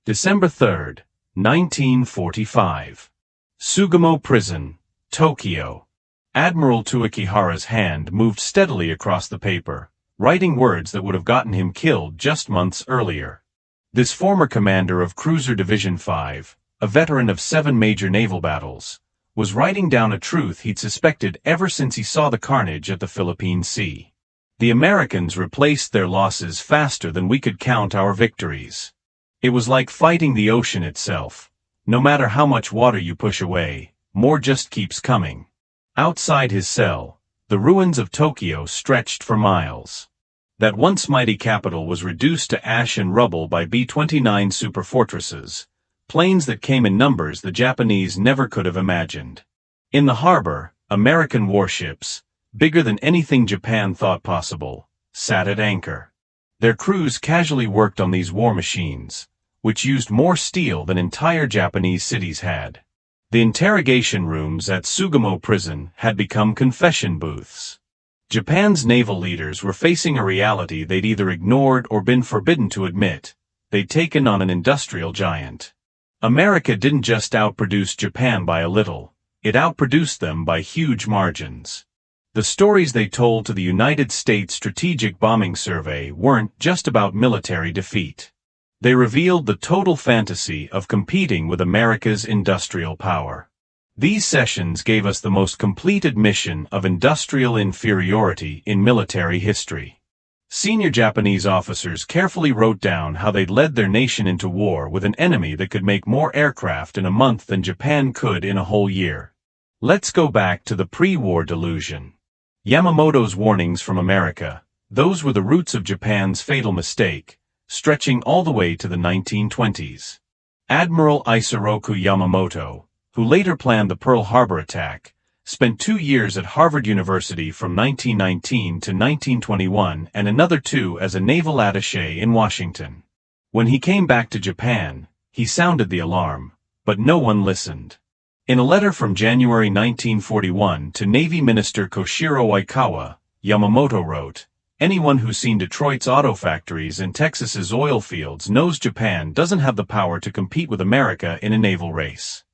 December 3, 1945. Sugamo Prison, Tokyo. Admiral Tuakihara's hand moved steadily across the paper, writing words that would have gotten him killed just months earlier. This former commander of Cruiser Division 5, a veteran of 7 major naval battles, was writing down a truth he'd suspected ever since he saw the carnage at the Philippine Sea. The Americans replaced their losses faster than we could count our victories. It was like fighting the ocean itself. No matter how much water you push away, more just keeps coming. Outside his cell, the ruins of Tokyo stretched for miles. That once mighty capital was reduced to ash and rubble by B-29 superfortresses, planes that came in numbers the Japanese never could have imagined. In the harbor, American warships, bigger than anything Japan thought possible, sat at anchor. Their crews casually worked on these war machines, which used more steel than entire Japanese cities had. The interrogation rooms at Sugamo Prison had become confession booths. Japan's naval leaders were facing a reality they'd either ignored or been forbidden to admit. They'd taken on an industrial giant. America didn't just outproduce Japan by a little, it outproduced them by huge margins. The stories they told to the United States Strategic Bombing Survey weren't just about military defeat. They revealed the total fantasy of competing with America's industrial power. These sessions gave us the most complete admission of industrial inferiority in military history. Senior Japanese officers carefully wrote down how they'd led their nation into war with an enemy that could make more aircraft in a month than Japan could in a whole year. Let's go back to the pre-war delusion. Yamamoto's warnings from America, those were the roots of Japan's fatal mistake, stretching all the way to the 1920s. Admiral Isoroku Yamamoto, who later planned the Pearl Harbor attack, spent 2 years at Harvard University from 1919 to 1921 and another 2 as a naval attaché in Washington. When he came back to Japan, he sounded the alarm, but no one listened. In a letter from January 1941 to Navy Minister Koshiro Oikawa, Yamamoto wrote, "Anyone who's seen Detroit's auto factories and Texas's oil fields knows Japan doesn't have the power to compete with America in a naval race.